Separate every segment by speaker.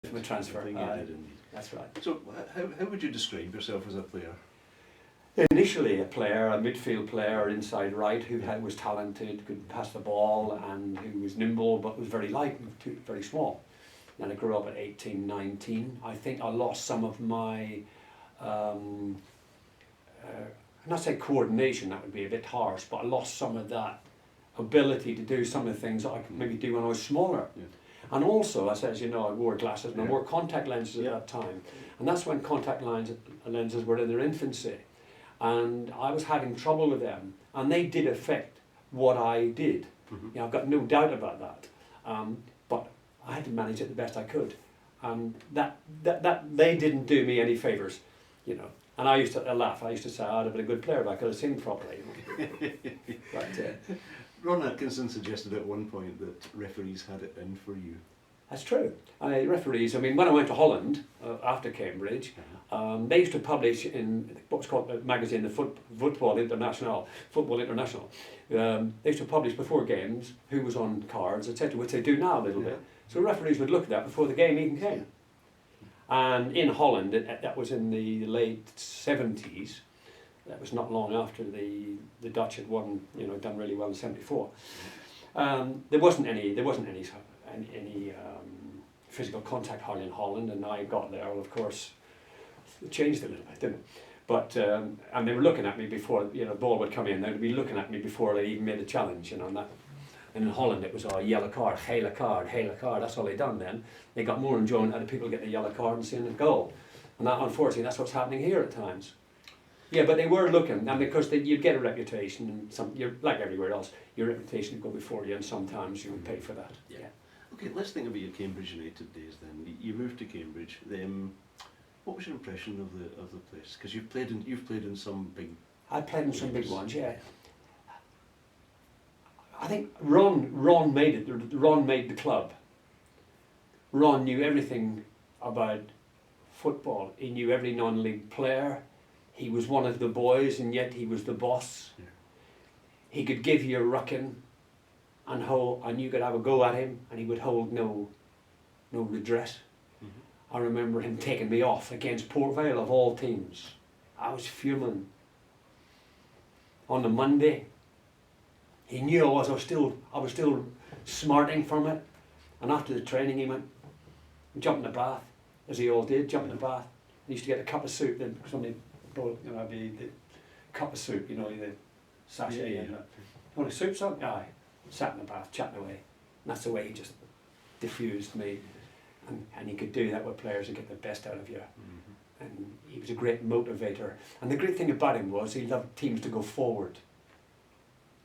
Speaker 1: From a transfer.
Speaker 2: I think you did indeed.
Speaker 1: That's right.
Speaker 2: So how would you describe yourself as a player?
Speaker 1: Initially a player, a midfield player, inside right, who was talented, could pass the ball, and who was nimble but was very light and very small. And I grew up at 18, 19. I think I lost some of my, not say coordination, that would be a bit harsh, but I lost some of that ability to do some of the things that I could maybe do when I was smaller.
Speaker 2: Yeah.
Speaker 1: And also, as you know, I wore glasses and I wore contact lenses at that time. And that's when contact lenses were in their infancy. And I was having trouble with them, and they did affect what I did. You know, I've got no doubt about that. But I had to manage it the best I could. That they didn't do me any favours, you know. And I used to laugh. I used to say I'd have been a good player if I could have seen properly. But,
Speaker 2: Ron Atkinson suggested at one point that referees had it in for you.
Speaker 1: that's true. Referees, I mean, when I went to Holland after Cambridge, they used to publish in what was called a magazine, the Football International. They used to publish before games who was on cards, etc., which they do now a little bit. So referees would look at that before the game even came. And in Holland, that was in the late 70s. That was not long after the Dutch had won, you know, done really well in '74. There wasn't any physical contact hardly in Holland, and I got there. Well, of course, it changed a little bit, didn't it? But and they were looking at me before, you know, the ball would come in. They'd be looking at me before they even made a challenge, you know. And in Holland, it was a yellow card, gele card. That's all they done then. They got more enjoyment out of people getting the yellow card and seeing the goal. And that, unfortunately, that's what's happening here at times. Yeah, but they were looking, and because you'd get a reputation, and you're like everywhere else, your reputation would go before you, and sometimes you would pay for that. Yeah.
Speaker 2: Okay, let's think about your Cambridge United days then. You moved to Cambridge. What was your impression of the place? Because you've played in some big.
Speaker 1: I played in some big ones, yeah. I think Ron made it. Ron made the club. Ron knew everything about football. He knew every non-league player. He was one of the boys, and yet he was the boss. Yeah. He could give you a rucking, and you could have a go at him, and he would hold no redress. I remember him taking me off against Port Vale of all teams. I was fuming. On the Monday, he knew I was still smarting from it, and after the training he went, jump in the bath, as he all did, jump in the bath. He used to get a cup of soup, then somebody brought, you know, the cup of soup, you know, the sachet. You want a soup, son? Aye. Sat in the bath, chatting away. And that's the way he just diffused me. And he could do that with players and get the best out of you. And he was a great motivator. And the great thing about him was he loved teams to go forward.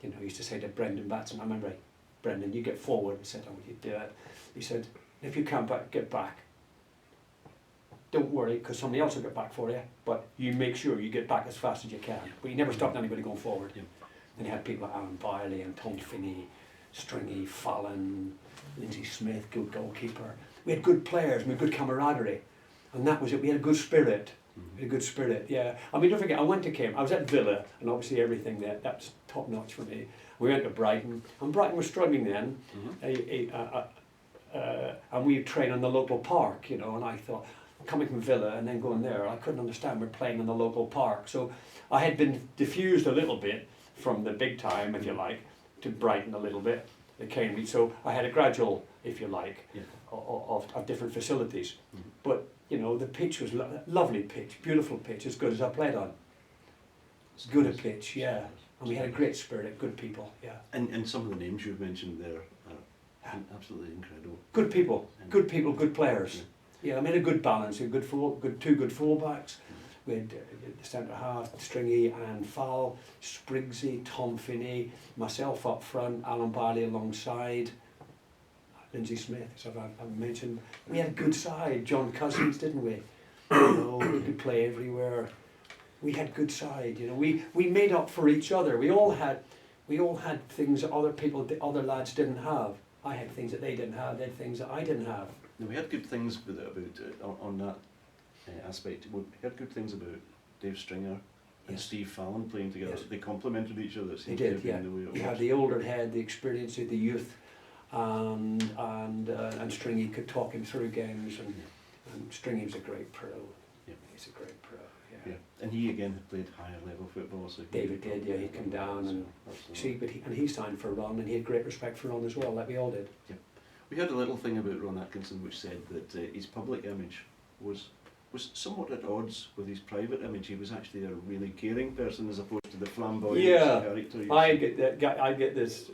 Speaker 1: You know, he used to say to Brendan Batson, I remember, Brendan, you get forward. I said, oh, you do that. He said, if you can't get back, don't worry, because somebody else will get back for you, but you make sure you get back as fast as you can. But he never stopped anybody going forward. And he had people like Alan Biley and Tom Finney, Stringy, Fallon, Lindsay Smith, good goalkeeper. We had good players, we had good camaraderie, and that was it. We had a good spirit. We had a good spirit, yeah. I mean, don't forget, I went to Cambridge. I was at Villa, and obviously everything there, that's top notch for me. We went to Brighton, and Brighton was struggling then, and we trained in the local park, you know, and I thought, coming from Villa and then going there, I couldn't understand we're playing in the local park. So I had been diffused a little bit from the big time, if you like, to Brighton a little bit, at Cambridge. So I had a gradual, if you like, of different facilities. But, you know, the pitch was lovely pitch, beautiful pitch, as good as I played on. It's good a pitch, yeah. And we had a great spirit, good people, yeah.
Speaker 2: And some of the names you've mentioned there are absolutely incredible.
Speaker 1: Good people, good players. Yeah, I made a good balance, two good fullbacks. We had the centre half, Stringy and Fowl, Spriggsy, Tom Finney, myself up front, Alan Barley alongside, Lindsay Smith, as I've mentioned. We had a good side, John Cousins, didn't we? You know, we could play everywhere. We had good side, you know. We made up for each other. We all had things that other lads didn't have. I had things that they didn't have. They had things that I didn't have.
Speaker 2: Now, we had good things on that aspect. We had good things about Dave Stringer and Steve Fallon playing together. Yes. They complemented each other.
Speaker 1: They did, yeah. You had the older head, the experience of the youth, and Stringy could talk him through games, and Stringy was a great pro.
Speaker 2: Yeah.
Speaker 1: He's a great pro.
Speaker 2: Yeah, and he again played higher level football. So
Speaker 1: David did, yeah. He'd come down and see, but he signed for Ron, and he had great respect for Ron as well, like we all did.
Speaker 2: Yeah. We had a little thing about Ron Atkinson which said that his public image was somewhat at odds with his private image. He was actually a really caring person as opposed to the flamboyant character.
Speaker 1: I get this.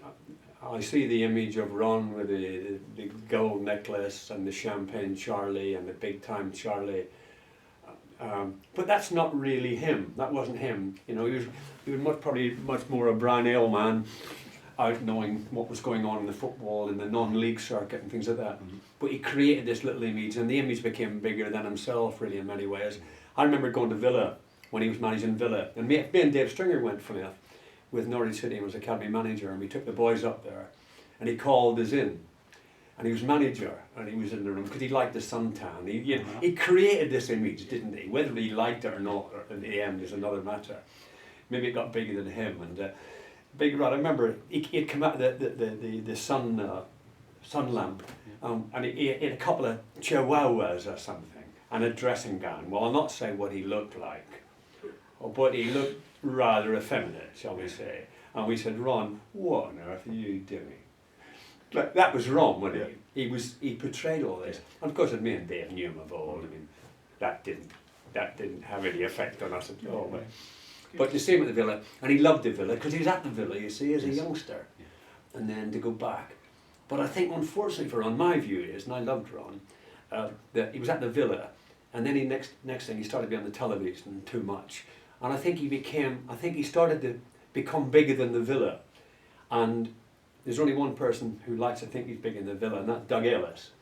Speaker 1: I see the image of Ron with the gold necklace and the champagne Charlie and the big time Charlie. But that's not really him. That wasn't him. You know, he was probably much more a brown ale man, out knowing what was going on in the football, in the non-league circuit and things like that.
Speaker 2: Mm-hmm.
Speaker 1: But he created this little image, and the image became bigger than himself, really, in many ways. I remember going to Villa when he was managing Villa, and me and Dave Stringer went, funny enough, with Norwich City and was academy manager, and we took the boys up there, and he called us in. And he was manager, and he was in the room because he liked the suntan. He created this image, didn't he? Whether he liked it or not, or in the end, is another matter. Maybe it got bigger than him. And big Rod, I remember he'd come out the sun lamp, and he had a couple of chihuahuas or something, and a dressing gown. Well, I'll not say what he looked like, but he looked rather effeminate, shall we say. And we said, Ron, what on earth are you doing? Like, that was wrong, wasn't it? He portrayed all this. And of course, me and Dave knew him of old. I mean, that didn't have any effect on us at all. But you see him at the Villa, and he loved the Villa because he was at the Villa, you see, as a youngster, and then to go back. But I think, unfortunately for Ron, my view is, and I loved Ron, that he was at the Villa, and then next thing he started to be on the television too much, and I think he started to become bigger than the Villa, and there's only one person who likes to think he's big in the Villa, and that's Doug Ellis.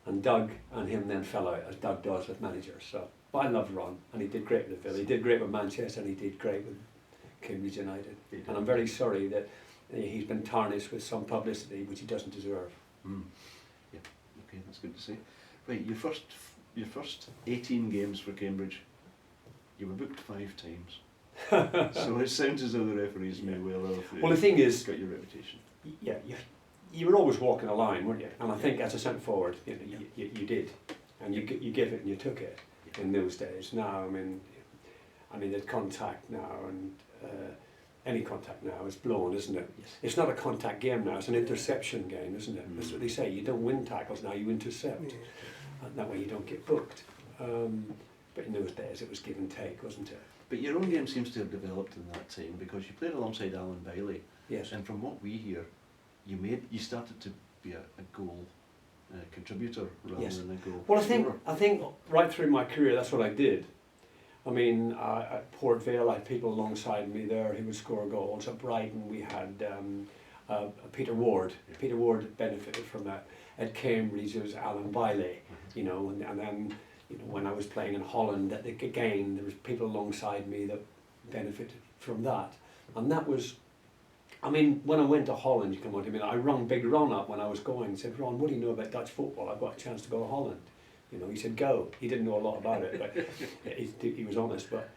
Speaker 1: And Doug and him then fell out, as Doug does with managers. So, but I loved Ron, and he did great with the Villa. He did great with Manchester, and he did great with Cambridge United. And I'm very sorry that he's been tarnished with some publicity which he doesn't deserve.
Speaker 2: Mm. Yeah, okay, that's good to see. Right, your first 18 games for Cambridge, you were booked 5 times. So it sounds as though the referees may well have
Speaker 1: the thing is,
Speaker 2: got your reputation.
Speaker 1: Yeah, you were always walking a line, weren't you? And I think as a centre forward, you did, and you give it and you took it in those days. Now, I mean, there's contact now, and any contact now is blown, isn't it? Yes. It's not a contact game now; it's an interception game, isn't it? That's what they say. You don't win tackles now; you intercept, and that way you don't get booked. But in those days, it was give and take, wasn't it?
Speaker 2: But your own game seems to have developed in that time because you played alongside Alan Bailey.
Speaker 1: Yes.
Speaker 2: And from what we hear, you started to be a goal contributor rather than a goal.
Speaker 1: Well, I think right through my career, that's what I did. I mean, at Port Vale, I had people alongside me there who would score goals. At Brighton, we had Peter Ward. Yeah. Peter Ward benefited from that. At Cambridge, it was Alan Bailey. You know, and then when I was playing in Holland, again, there was people alongside me that benefited from that, and that was. I mean, when I went to Holland, you come on to me, I rung Big Ron up when I was going and said, Ron, what do you know about Dutch football? I've got a chance to go to Holland. You know, he said, go. He didn't know a lot about it, but he was honest. But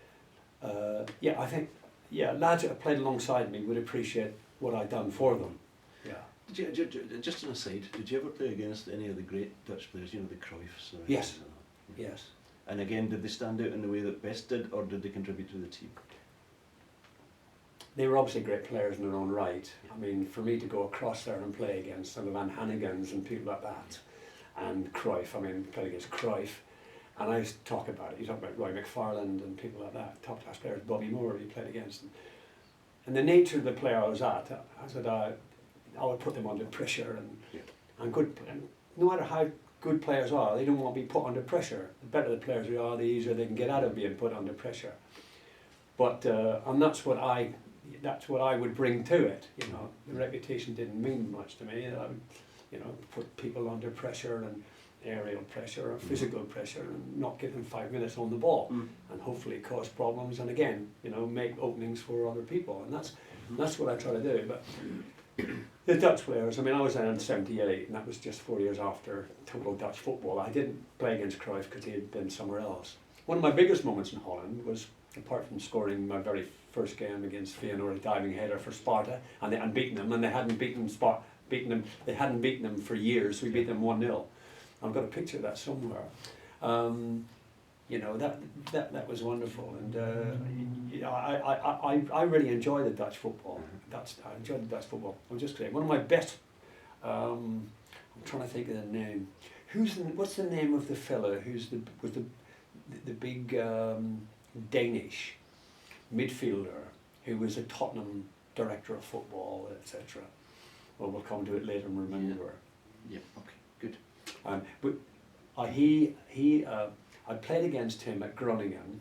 Speaker 1: I think, lads that have played alongside me would appreciate what I'd done for them. Yeah.
Speaker 2: Did you, just an aside, did you ever play against any of the great Dutch players, the Cruyffs?
Speaker 1: Yes. Yes.
Speaker 2: And again, did they stand out in the way that Best did, or did they contribute to the team?
Speaker 1: They were obviously great players in their own right. I mean, for me to go across there and play against some of Van Hanegans and people like that, and Cruyff, played against Cruyff, and I used to talk about it. You talk about Roy McFarland and people like that, top class players, Bobby Moore, you played against them. And the nature of the player I was at, I said I would put them under pressure, and good. And no matter how good players are, they don't want to be put under pressure. The better the players are, the easier they can get out of being put under pressure. But and that's what I would bring to it. The reputation didn't mean much to me. I would, put people under pressure and aerial pressure or physical pressure and not give them 5 minutes on the ball and hopefully cause problems and again, make openings for other people, and that's what I try to do. But the Dutch players, I was there in '78, and that was just 4 years after total Dutch football. I didn't play against Cruyff because he had been somewhere else. One of my biggest moments in Holland was, apart from scoring my very first game against Feyenoord, a diving header for Sparta, and beating them, and they hadn't beaten beaten them. They hadn't beaten them for years. We beat them 1-0. I've got a picture of that somewhere. You know, that was wonderful, and you know, I really enjoy the Dutch football. I enjoy the Dutch football. I'm just saying, one of my best. I'm trying to think of the name. What's the name of the fellow who's the big Danish midfielder who was a Tottenham director of football, etc. Well, we'll come to it later and remember.
Speaker 2: Yeah. Okay. Good.
Speaker 1: But I played against him at Groningen.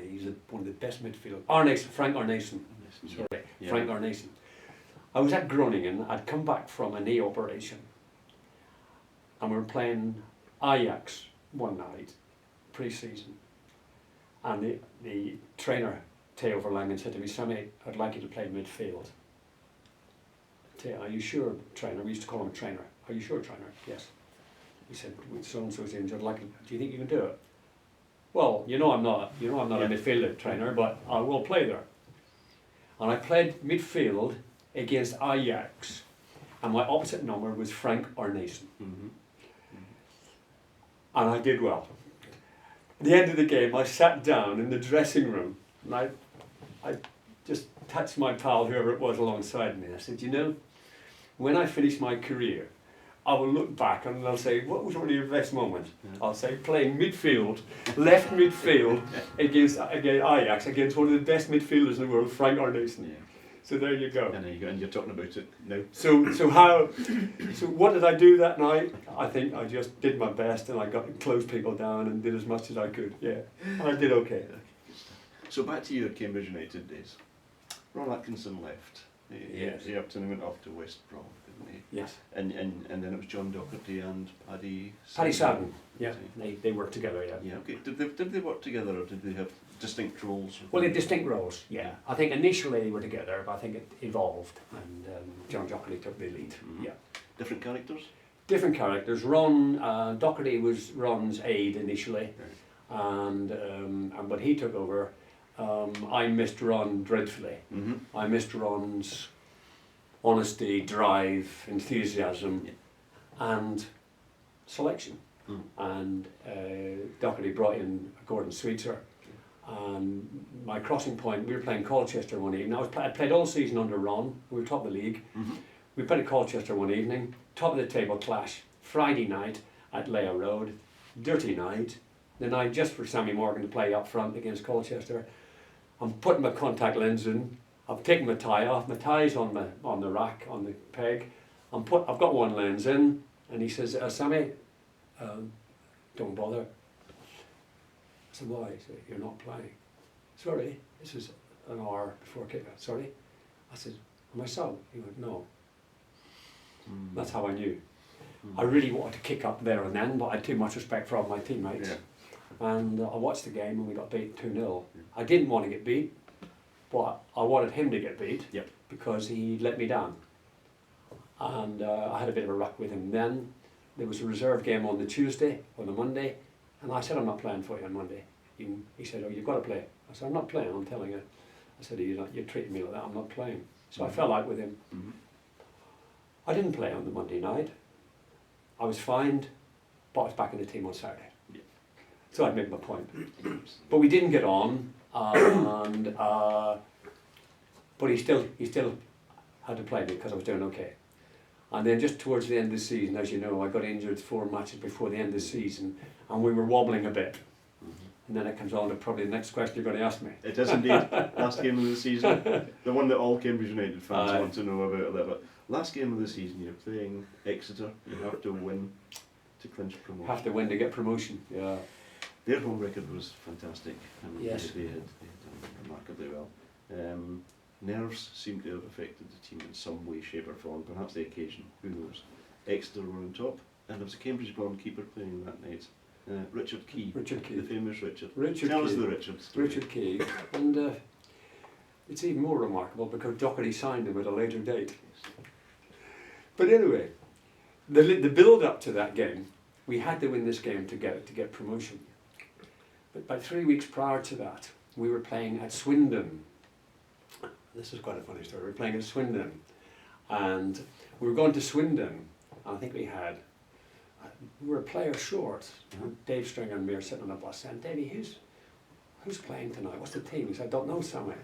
Speaker 1: He's one of the best midfielders. Frank Arneson. Sorry,
Speaker 2: Yeah.
Speaker 1: Frank Arneson. I was at Groningen. I'd come back from a knee operation, and we were playing Ajax one night, pre-season. And the trainer, Theo Verlangen, said to me, "Sammy, I'd like you to play midfield." "Theo, are you sure, trainer?" We used to call him a trainer. "Are you sure, trainer?" "Yes." He said, "With so-and-so's injured, do you think you can do it?" "Well, I'm not a midfielder, trainer, but I will play there." And I played midfield against Ajax, and my opposite number was Frank Arneson. And I did well. At the end of the game, I sat down in the dressing room, and I just touched my pal, whoever it was, alongside me. I said, when I finish my career, I will look back and they'll say, what was one of your best moments? I'll say playing midfield, left midfield against Ajax, against one of the best midfielders in the world, Frank Arneson. Yeah. So there you go.
Speaker 2: And there you go, and you're talking about it now.
Speaker 1: So what did I do that night? I think I just did my best, and I closed people down and did as much as I could. Yeah, and I did okay.
Speaker 2: So back to your Cambridge United days. Ron Atkinson left.
Speaker 1: Yes.
Speaker 2: He went off to West Brom, didn't he?
Speaker 1: Yes.
Speaker 2: And then it was John Docherty and Paddy
Speaker 1: Sadden. Yeah, they worked together. Yeah.
Speaker 2: Yeah. Okay. Did they work together, or did they have distinct roles?
Speaker 1: Well, they had distinct roles. Yeah. I think initially they were together, but I think it evolved, and John Docherty took the lead. Yeah.
Speaker 2: Different characters.
Speaker 1: Different characters. Ron Docherty was Ron's aide initially, and but he took over. I missed Ron dreadfully. I missed Ron's honesty, drive, enthusiasm, and selection. And Docherty brought in Gordon Sweetser. And my crossing point, we were playing Colchester one evening. I played all season under Ron. We were top of the league. We played at Colchester one evening, top of the table clash, Friday night at Leigh Road, dirty night. The night just for Sammy Morgan to play up front against Colchester. I'm putting my contact lens in. I've taken my tie off. My tie's on the rack, on the peg. I've got one lens in, and he says, "Sammy, don't bother." I said, "Why?" He said, "You're not playing." "Sorry, this is an hour before kick-off." "Sorry?" I said, "Am I sub?" He went, "No." That's how I knew. I really wanted to kick up there and then, but I had too much respect for all my teammates. Yeah. And I watched the game and we got beat 2-0. I didn't want to get beat, but I wanted him to get beat because he let me down. And I had a bit of a ruck with him then. There was a reserve game on the Tuesday, on the Monday, and I said, "I'm not playing for you on Monday." He said, "Oh, you've got to play." I said, "I'm not playing, I'm telling you." I said, "You're treating me like that, I'm not playing." So I fell out with him. I didn't play on the Monday night. I was fined, but I was back in the team on Saturday. So I made my point. But we didn't get on, and but he still had to play me because I was doing okay. And then just towards the end of the season, as you know, I got injured 4 matches before the end of the season, and we were wobbling a bit. And then it comes on to probably the next question you're going to ask me.
Speaker 2: It is indeed. Last game of the season, the one that all Cambridge United fans want to know about a little bit. Last game of the season, you're playing Exeter. You have to win to clinch promotion.
Speaker 1: Have to win to get promotion. Yeah.
Speaker 2: Their home record was fantastic.
Speaker 1: Yes.
Speaker 2: They had done remarkably well. Nerves seem to have affected the team in some way, shape or form, perhaps the occasion, who knows. Exeter were on top, and there was a Cambridge-born keeper playing that night, Richard Key.
Speaker 1: Richard Key.
Speaker 2: The famous Richard.
Speaker 1: Tell
Speaker 2: us the Richard story.
Speaker 1: Richard Key, and it's even more remarkable because Docherty signed him at a later date. But anyway, the build-up to that game, we had to win this game to get promotion. But by 3 weeks prior to that, we were playing at Swindon. This is quite a funny story. We were playing at Swindon, and We were going to Swindon, and I think we were a player short. Dave Stringer and me are sitting on a bus saying, Davey, who's playing tonight? What's the team? He said, I don't know, Sammy.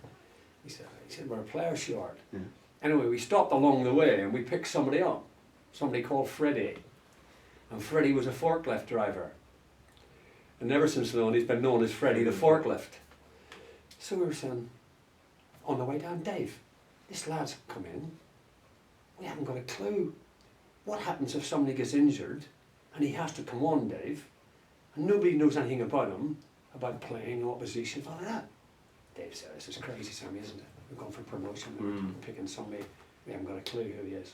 Speaker 1: He said, we're a player short.
Speaker 2: Yeah.
Speaker 1: Anyway, we stopped along the way and we picked somebody up, somebody called Freddie. And Freddie was a forklift driver. And ever since then, he's been known as Freddie the forklift. So we were saying, on the way down, Dave, this lad's come in. We haven't got a clue. What happens if somebody gets injured and he has to come on, Dave, and nobody knows anything about him, about playing, what position, all of that? Dave said, this is crazy, Sammy, isn't it? We're going for promotion, we're picking somebody, we haven't got a clue who he is.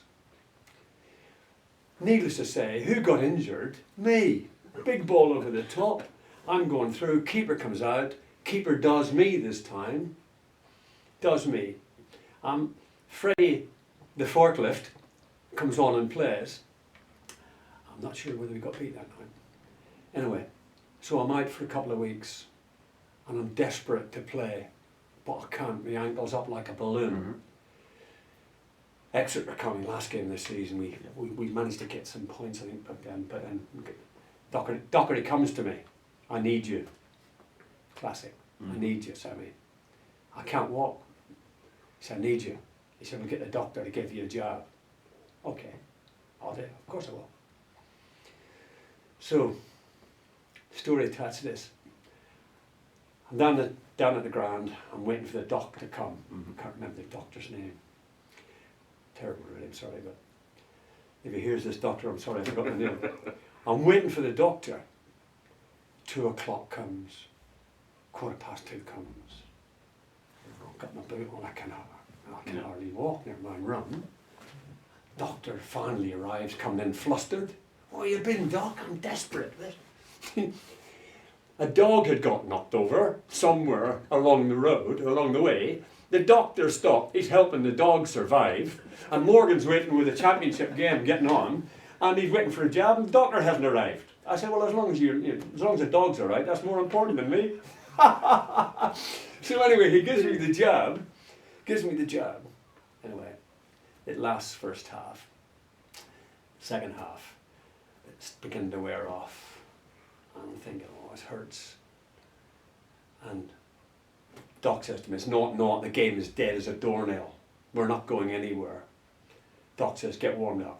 Speaker 1: Needless to say, who got injured? Me. Big ball over the top. I'm going through, keeper comes out, keeper does me this time. Does me. Freddie, the forklift, comes on and plays. I'm not sure whether we got beat that night. Anyway, so I'm out for a couple of weeks and I'm desperate to play, but I can't. My ankle's up like a balloon. Exeter coming last game this season. We managed to get some points, I think, but then Docherty comes to me. I need you. Classic. I need you, Sammy. I can't walk. He said, I need you. He said, we'll get the doctor to give you a jab. Okay, I'll do it. Of course I will. So, story attached to this. I'm down at the ground. I'm waiting for the doctor to come. I can't remember the doctor's name. Terrible, really. I'm sorry, but if he hears this doctor, I'm sorry I forgot the name. I'm waiting for the doctor. 2 o'clock comes. 2:15 comes. I've got my boot on. I can hardly walk. Never mind run. Doctor finally arrives, coming in flustered. Where you been, Doc? I'm desperate. A dog had got knocked over somewhere along the way. The doctor stopped. He's helping the dog survive. And Morgan's waiting with the championship game getting on. And he's waiting for a jab, and the doctor hasn't arrived. I said, well, as long as the dog's all right, that's more important than me. So anyway, he gives me the jab. Anyway, it lasts first half. Second half, it's beginning to wear off. I'm thinking, oh, it hurts. And Doc says to me, it's not, the game is dead as a doornail. We're not going anywhere. Doc says, get warmed up.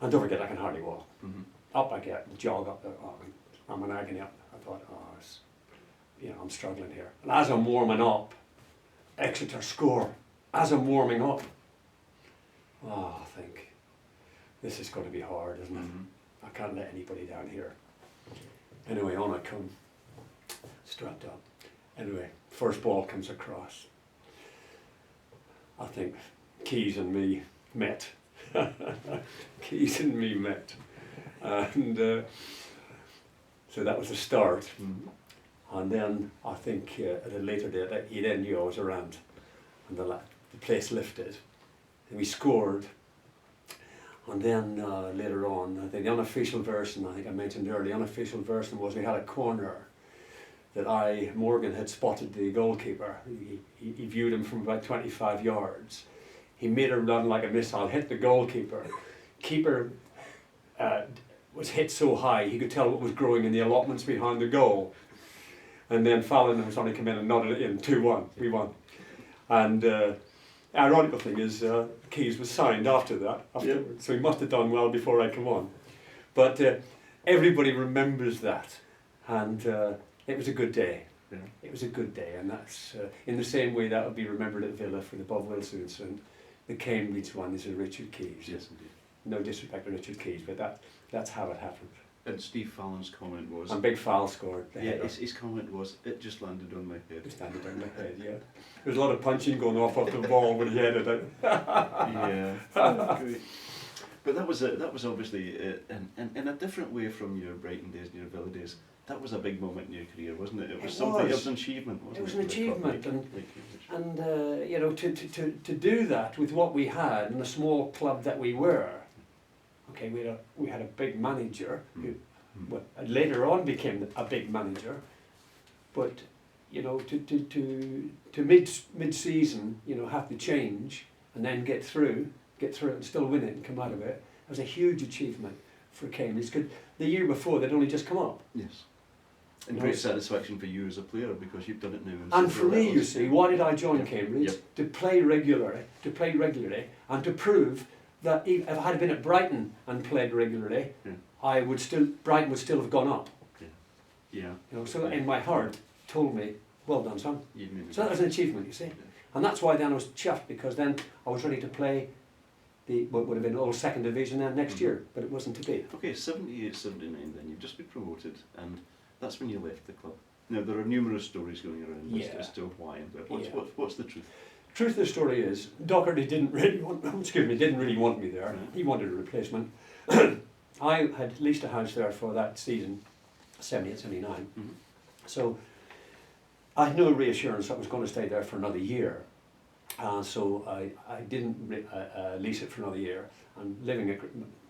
Speaker 1: And don't forget, I can hardly walk. Up I get, jog up, I'm in agony up. I thought, I'm struggling here. And as I'm warming up, Exeter score. As I'm warming up, I think, this is going to be hard, isn't it? I can't let anybody down here. Anyway, on I come, strapped up. Anyway, first ball comes across. I think Keys and me met. Keys and me met. And so that was the start. And then I think at a later date, he then knew I was around. And the place lifted. And we scored. And then later on, I think the unofficial version, I think I mentioned earlier, the unofficial version was we had a corner that Morgan had spotted the goalkeeper. He viewed him from about 25 yards. He made a run like a missile, hit the goalkeeper. Keeper was hit so high he could tell what was growing in the allotments behind the goal. And then Fallon and somebody came in and nodded it in, 2-1, we won. And ironical thing is, Keys was signed after that, so he must have done well before I come on. But everybody remembers that, and it was a good day. Yeah. It was a good day, and that's in the same way that would be remembered at Villa for the Bob Wilson incident. The Cambridge one is a Richard Keys. Yes, indeed. No disrespect to Richard Keys, but that's how it happened.
Speaker 2: And Steve Fallon's comment was...
Speaker 1: And Big Foul scored.
Speaker 2: Yeah, his comment was, it just landed on my head.
Speaker 1: Just landed on my head, yeah. There was a lot of punching going off the ball when he headed it.
Speaker 2: Yeah, great. But that was obviously, in a different way from your Brighton days and your Villa days, that was a big moment in your career, wasn't it? It was something, it was an achievement, wasn't it?
Speaker 1: It was an achievement, and you know, to do that with what we had in the small club that we were. Okay, we had a big manager who later on became a big manager, but you know, to mid-season, you know, have to change and then get through, get through it and still win it and come out of it, it was a huge achievement for Cambridge. The year before, they'd only just come up.
Speaker 2: Yes. And great satisfaction for you as a player because you've done it now.
Speaker 1: And for me, you see, why did I join Cambridge?
Speaker 2: Yep.
Speaker 1: To play regularly, and to prove that if I had been at Brighton and played regularly, Brighton would still have gone up.
Speaker 2: Yeah.
Speaker 1: You know, so in my heart told me, well done, son. So that was an achievement, you see.
Speaker 2: Yeah.
Speaker 1: And that's why then I was chuffed, because then I was ready to play what would have been all second division then next year, but it wasn't to be.
Speaker 2: Okay, 78, 79 then, you've just been promoted, and that's when you left the club. Now, there are numerous stories going around as to why, but what's the truth?
Speaker 1: Truth of the story is, Docherty didn't really want me there.
Speaker 2: Right.
Speaker 1: He wanted a replacement. I had leased a house there for that season, 78, 79.
Speaker 2: Mm-hmm.
Speaker 1: So I had no reassurance I was going to stay there for another year. So I didn't lease it for another year. And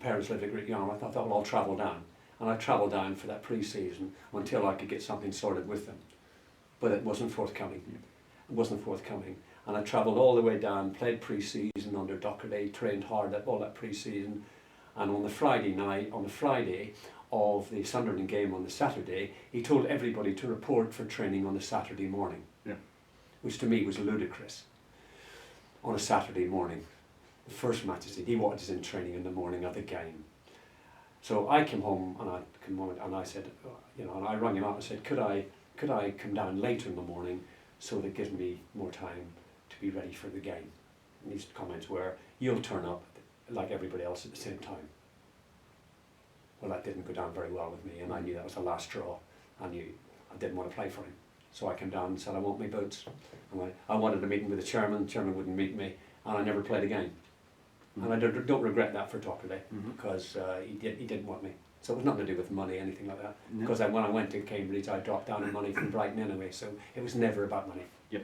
Speaker 1: parents lived at Great Yarmouth, I thought, well, I'll travel down. And I travelled down for that pre-season until I could get something sorted with them. But it wasn't forthcoming. It wasn't forthcoming. And I travelled all the way down, played pre-season under Docherty, trained hard all that pre-season. And on the Friday of the Sunderland game on the Saturday, he told everybody to report for training on the Saturday morning.
Speaker 2: Yeah.
Speaker 1: Which to me was ludicrous. On a Saturday morning, the first match he wanted us in training in the morning of the game. So I came home and I said, and I rang him up and said, could I come down later in the morning so that it gives me more time to be ready for the game? And his comments were, you'll turn up like everybody else at the same time. Well, that didn't go down very well with me, and I knew that was the last straw. I knew I didn't want to play for him. So I came down and said, I want my boots. And I wanted a meeting with the chairman wouldn't meet me, and I never played again. Mm-hmm. And I don't regret that for Docherty, because he didn't want me. So it was nothing to do with money, anything like that. Because when I went to Cambridge, I dropped down in money from Brighton anyway, so it was never about money.
Speaker 2: Yep.